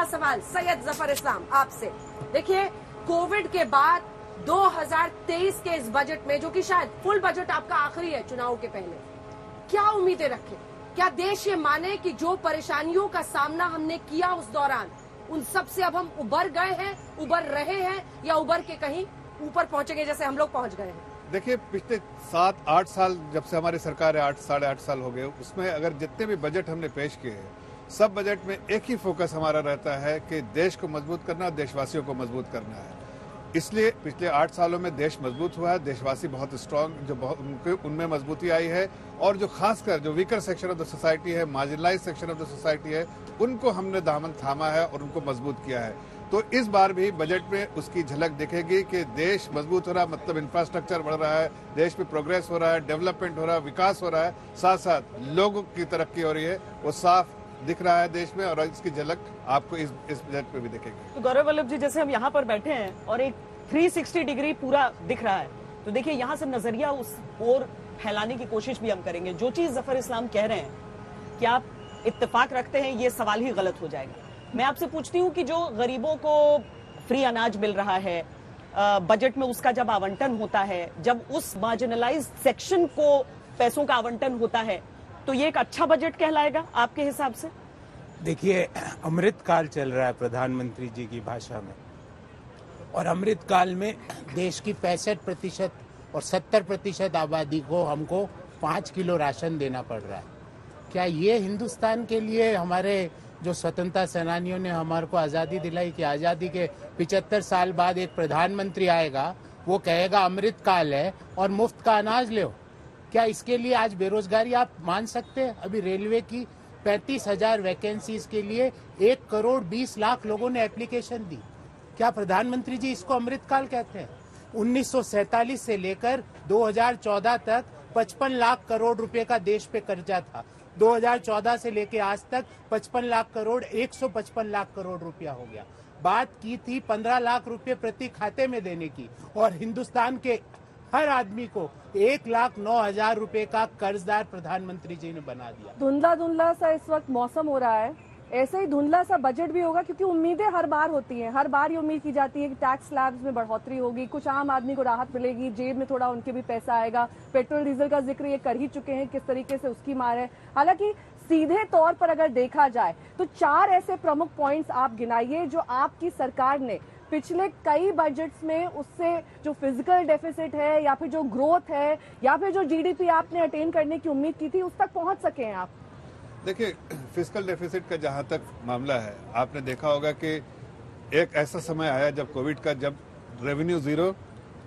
पहला सवाल सैयद जफर इस्लाम आपसे। देखिए, कोविड के बाद 2023 के इस बजट में, जो कि शायद फुल बजट आपका आखिरी है चुनाव के पहले, क्या उम्मीदें रखें? क्या देश ये माने कि जो परेशानियों का सामना हमने किया उस दौरान, उन सब से अब हम उबर गए हैं, उबर रहे हैं, या उबर के कहीं ऊपर पहुंचेंगे जैसे हम लोग पहुंच गए हैं? देखिए, पिछले 7-8 साल जब से हमारी सरकार है, 8-8.5 साल हो गए, उसमें अगर जितने भी बजट हमने पेश किए हैं, सब बजट में एक ही फोकस हमारा रहता है कि देश को मजबूत करना, देशवासियों को मजबूत करना है। इसलिए पिछले 8 सालों में देश मजबूत हुआ है, देशवासी बहुत स्ट्रांग, जो बहुत उनमें मजबूती आई है, और जो खासकर जो weaker section of the society है, marginalise section of the society है, उनको हमने दामन थामा है और उनको मजबूत किया है। तो इस बार भी बजट में उसकी झलक दिखेगी कि देश मजबूत हो रहा है, मतलब इंफ्रास्ट्रक्चर बढ़ रहा है, देश में प्रोग्रेस हो रहा है, डेवलपमेंट हो रहा है, विकास हो रहा है, साथ साथ लोगों की तरक्की हो रही है, वो साफ दिख रहा है देश में, और इसकी झलक आपको इस बजट में भी दिखेगी। तो गौरव वल्लभ जी, जैसे हम यहाँ पर बैठे हैं और एक 360 डिग्री पूरा दिख रहा है, तो देखिए यहाँ से नजरिया उस ओर फैलाने की कोशिश भी हम करेंगे। जो चीज जफर इस्लाम कह रहे हैं कि आप इत्तेफाक रखते हैं, ये सवाल ही गलत हो जाएगा। मैं आपसे पूछती हूँ कि जो गरीबों को फ्री अनाज मिल रहा है, बजट में उसका जब आवंटन होता है, जब उस मार्जिनलाइज सेक्शन को पैसों का आवंटन होता है, तो ये एक अच्छा बजट कहलाएगा आपके हिसाब से? देखिए, अमृत काल चल रहा है प्रधानमंत्री जी की भाषा में, और अमृत काल में देश की 65% और 70% आबादी को हमको 5 किलो राशन देना पड़ रहा है। क्या ये हिंदुस्तान के लिए, हमारे जो स्वतंत्रता सेनानियों ने हमारे को आज़ादी दिलाई, कि आज़ादी के 75 साल बाद एक प्रधानमंत्री आएगा, वो कहेगा अमृत काल है और मुफ्त का अनाज ले? क्या इसके लिए आज बेरोजगारी आप मान सकते हैं? अभी रेलवे की 35,000 वैकेंसीज के लिए 1 करोड़ 20 लाख लोगों ने एप्लीकेशन दी। क्या प्रधानमंत्री जी इसको अमृत काल कहते हैं? 1947 से लेकर 2014 तक 55 लाख करोड़ रुपए का देश पे कर्जा था। 2014 से लेके आज तक 55 लाख करोड़ 155 लाख करोड़ रुपया हो गया। बात की थी 15 लाख रुपए प्रति खाते में देने की, और हिंदुस्तान के हर आदमी को 1,09,000 रुपए का कर्जदार प्रधानमंत्री जी ने बना दिया। धुंधला धुंधला सा इस वक्त मौसम हो रहा है, ऐसे ही धुंधला सा बजट भी होगा, क्योंकि उम्मीदें हर बार होती हैं। हर बार ये उम्मीद की जाती है कि टैक्स स्लैब्स में बढ़ोतरी होगी, कुछ आम आदमी को राहत मिलेगी, जेब में थोड़ा उनके भी पैसा आएगा। पेट्रोल डीजल का जिक्र ये कर ही चुके हैं किस तरीके से उसकी मार है। हालांकि सीधे तौर पर अगर देखा जाए तो 4 ऐसे प्रमुख पॉइंट्स आप गिनाइए जो आपकी सरकार ने पिछले कई बजट्स में, उससे जो फिजिकल डेफिसिट है, या फिर जो ग्रोथ है, या फिर जो जीडीपी आपने अटेन करने की उम्मीद की थी, उस तक पहुंच सके हैं आप। देखिए, फिस्कल डेफिसिट का जहां तक मामला है, आपने देखा होगा कि एक ऐसा समय आया जब कोविड का, जब रेवेन्यू जीरो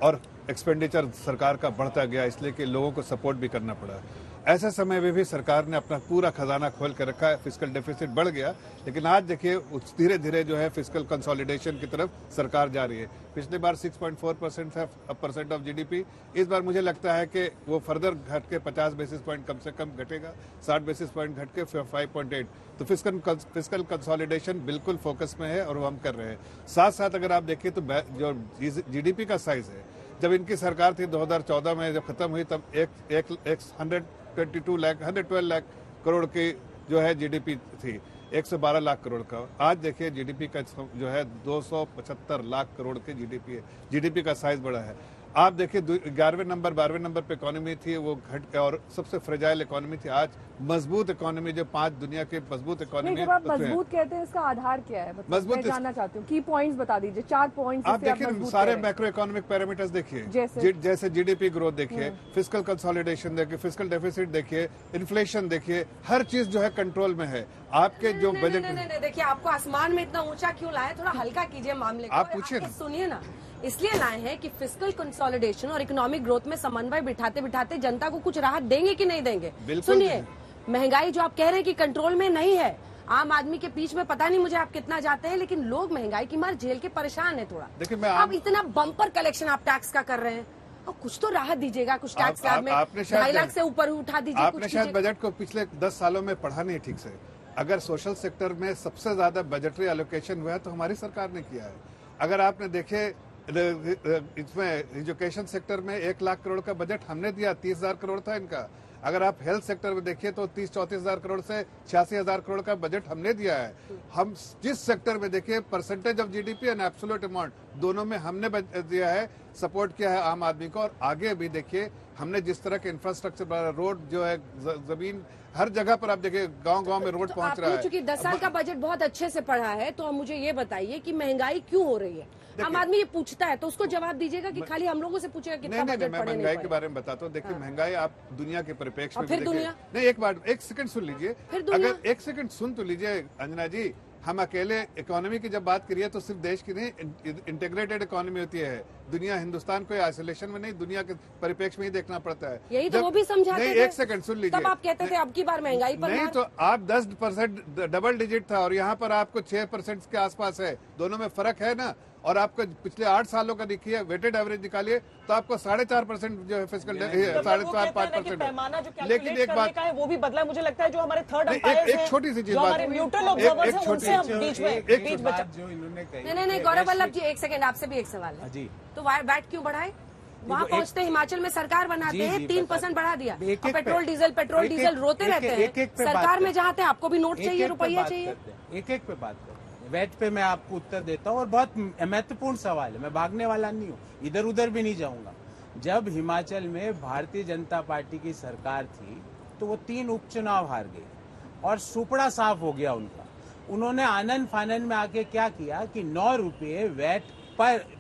और एक्सपेंडिचर सरकार का बढ़ता गया, इसलिए कि लोगों को सपोर्ट भी करना पड़ा। ऐसे समय में भी सरकार ने अपना पूरा खजाना खोल कर रखा है, फिस्कल डेफिसिट बढ़ गया, लेकिन आज देखिए धीरे धीरे जो है फिस्कल कंसोलिडेशन की तरफ सरकार जा रही है। पिछली बार 6.4% ऑफ जीडीपी, इस बार मुझे लगता है कि वो फर्दर घट के 50 बेसिस पॉइंट कम से कम घटेगा, 60 बेसिस पॉइंट घट के 5.8। तो फिस्कल कंसोलिडेशन बिल्कुल फोकस में है और वो हम कर रहे हैं। साथ साथ अगर आप देखिए तो जो जीडीपी का साइज है, जब इनकी सरकार थी 2014 में जब खत्म हुई, तब 112 लाख करोड़ की जो है जीडीपी थी, 112 लाख करोड़ का। आज देखिए जीडीपी का जो है 275 लाख करोड़ की जीडीपी है, जीडीपी का साइज बड़ा है। आप देखिए 12वें नंबर पे इकोनॉमी थी, वो घट, और सबसे फ्रेजाइल इकोनॉमी थी। आज मजबूत इकोनॉमी, जो 5 दुनिया के मजबूत इकोनॉमी। जब आप मजबूत कहते हैं, इसका आधार क्या है? मतलब मैं जानना चाहती हूँ, की पॉइंट्स बता दीजिए, 4 पॉइंट्स। आप देखिए सारे मैक्रो इकोनॉमिक पैरामीटर्स देखिए, जैसे जीडीपी ग्रोथ देखिए, फिस्कल कंसोलिडेशन देखिए, फिस्कल डेफिसिट देखिए, इन्फ्लेशन देखिए, हर चीज जो है कंट्रोल में है। आपके जो बजट, देखिए, आपको आसमान में इतना ऊंचा क्यों लाया? थोड़ा हल्का कीजिए मामले को। आप पूछिए, सुनिए ना, इसलिए लाए हैं कि फिस्कल कंसोलिडेशन और इकोनॉमिक ग्रोथ में समन्वय बिठाते बिठाते जनता को कुछ राहत देंगे कि नहीं देंगे? सुनिए, महंगाई जो आप कह रहे हैं कि कंट्रोल में नहीं है, आम आदमी के बीच में पता नहीं मुझे आप कितना जाते हैं, लेकिन लोग महंगाई की मार झेल के परेशान है थोड़ा। देखिए, आप इतना बम्पर कलेक्शन आप टैक्स का कर रहे हैं, और कुछ तो राहत दीजिएगा, कुछ टैक्स स्लैब में 2.5 लाख से ऊपर उठा दीजिए। आपने शायद बजट को पिछले 10 सालों में पढ़ा नहीं ठीक से। अगर सोशल सेक्टर में सबसे ज्यादा बजटरी एलोकेशन हुआ है तो हमारी सरकार ने किया है। अगर आपने देखे इसमें एजुकेशन सेक्टर में 1 लाख करोड़ का बजट हमने दिया, 30,000 करोड़ था इनका। अगर आप हेल्थ सेक्टर में देखिए तो 30-34 हजार करोड़ से 86 हजार करोड़ का बजट हमने दिया है। हम जिस सेक्टर में देखिए percentage of GDP and absolute amount दोनों में हमने दिया है, सपोर्ट किया है आम आदमी को। और आगे भी देखिए हमने जिस तरह के इंफ्रास्ट्रक्चर, रोड जो है, जमीन हर जगह पर आप देखिए गांव-गांव में रोड पहुंच रहा है। चूंकि 10 साल का बजट बहुत अच्छे से पढ़ा है, तो अब मुझे ये बताइए कि महंगाई क्यों हो रही है? आम आदमी ये पूछता है तो उसको जवाब दीजिएगा कि खाली हम लोगों से पूछेगा कितना बजट मैं पढ़े महंगाई नहीं के बारे में बताता हूँ। देखिए महंगाई आप दुनिया के परिप्रेक्ष्य में फिर भी देखिए। दुनिया? नहीं, एक बार एक सेकंड सुन लीजिए। फिर दुनिया? अगर एक सेकंड सुन तो लीजिए अंजना जी, हम अकेले इकोनॉमी की जब बात करिए तो सिर्फ देश की नहीं, इंटीग्रेटेड इकोनॉमी होती है। दुनिया, हिंदुस्तान को आइसोलेशन में नहीं, दुनिया के परिप्रेक्ष्य में ही देखना पड़ता है। यही तो वो भी समझाते नहीं, थे। एक सेकंड सुन लीजिए। तब आप कहते थे अब की बार महंगाई पर नहीं, मार। तो आप 10% डबल डिजिट था और यहाँ पर आपको 6% के आसपास है। दोनों में फर्क है ना। और आपको पिछले 8 सालों का देखिए वेटेड एवरेज निकालिए तो आपको 4.5% जो है फिजिकल 4.5%। लेकिन एक बात है वो भी बदला, मुझे लगता है जो हमारे थर्ड एक छोटी सी चीज, हमारे न्यूट्रल ऑब्जर्वर्स हैं उनसे हम बीच में बात जो इन्होंने कही। नहीं गौरव वल्लभ जी, एक सेकंड, आपसे भी एक सवाल है जी। तो वैट क्यों बढ़ाए? वहाँ पहुँचते हिमाचल में सरकार बनाते हैं 3% बढ़ा दिया। एक-एक और पेट्रोल पे- डीजल रोते रहते हैं। एक-एक पे बात सरकार में करते जाते हैं, आपको भी नोट चाहिए, रुपया चाहिए। एक एक पे बात करते हैं। वेट पे मैं आपको उत्तर देता हूँ और बहुत महत्वपूर्ण सवाल है। मैं भागने वाला नहीं हूँ, इधर उधर भी नहीं जाऊंगा। जब हिमाचल में भारतीय जनता पार्टी की सरकार थी तो वो 3 उपचुनाव हार गई और सुपड़ा साफ हो गया उनका। उन्होंने आनंद फानंद में आके क्या किया कि 9 रुपये वैट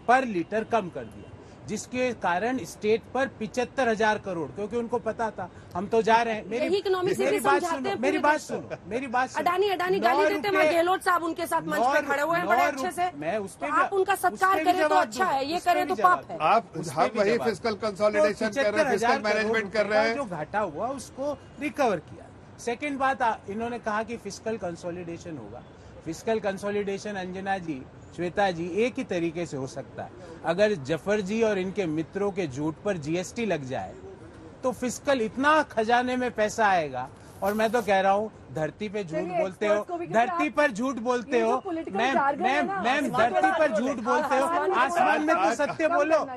पर लीटर कम कर दिया, जिसके कारण स्टेट पर 75,000 करोड़, क्योंकि उनको पता था हम तो जा रहे हैं। यही इकोनॉमी से भी समझाते हैं मेरी पूरे बात देश को। सुनो, मेरी बात सुनो। अडानी 9 गाली देते हैं, रुपये- गहलोत साहब उनके साथ मंच पे खड़े हुए हैं बड़े अच्छे से। मैं उस पे तो भी- आप उनका उस पे सत्कार भी करें तो जवाब अच्छा दूं, है, ये उस पे करें भी तो पाप जवाब है। दूं। आप उस पे हम भी वही जवाब फिजिकल दूं। कंसोलिडेशन तो कर रहे हैं, फिजिकल 75,000 मैनेजमेंट कर करोड़ रहे हैं। जो घाटा हुआ उसको रिकवर किया। सेकंड बात, इन्होंने कहा कि फिजिकल कंसोलिडेशन होगा। फिजिकल कंसोलिडेशन अंजना जी, श्वेता जी, एक ही तरीके से हो सकता है। अगर जफर जी और इनके मित्रों के झूठ पर जीएसटी लग जाए तो फिजिकल इतना खजाने में पैसा आएगा। और मैं तो कह रहा हूँ धरती पे झूठ चलिए, बोलते हो, experts को भी क्योंकि धरती आप- पर झूठ बोलते ये जो हो political मैम, jargon है ना, मैम आसमान धरती में पर बोलो। झूठ बोलते हो, आसमान में आसमान में तो बोलो। सत्य कम बोलो। करना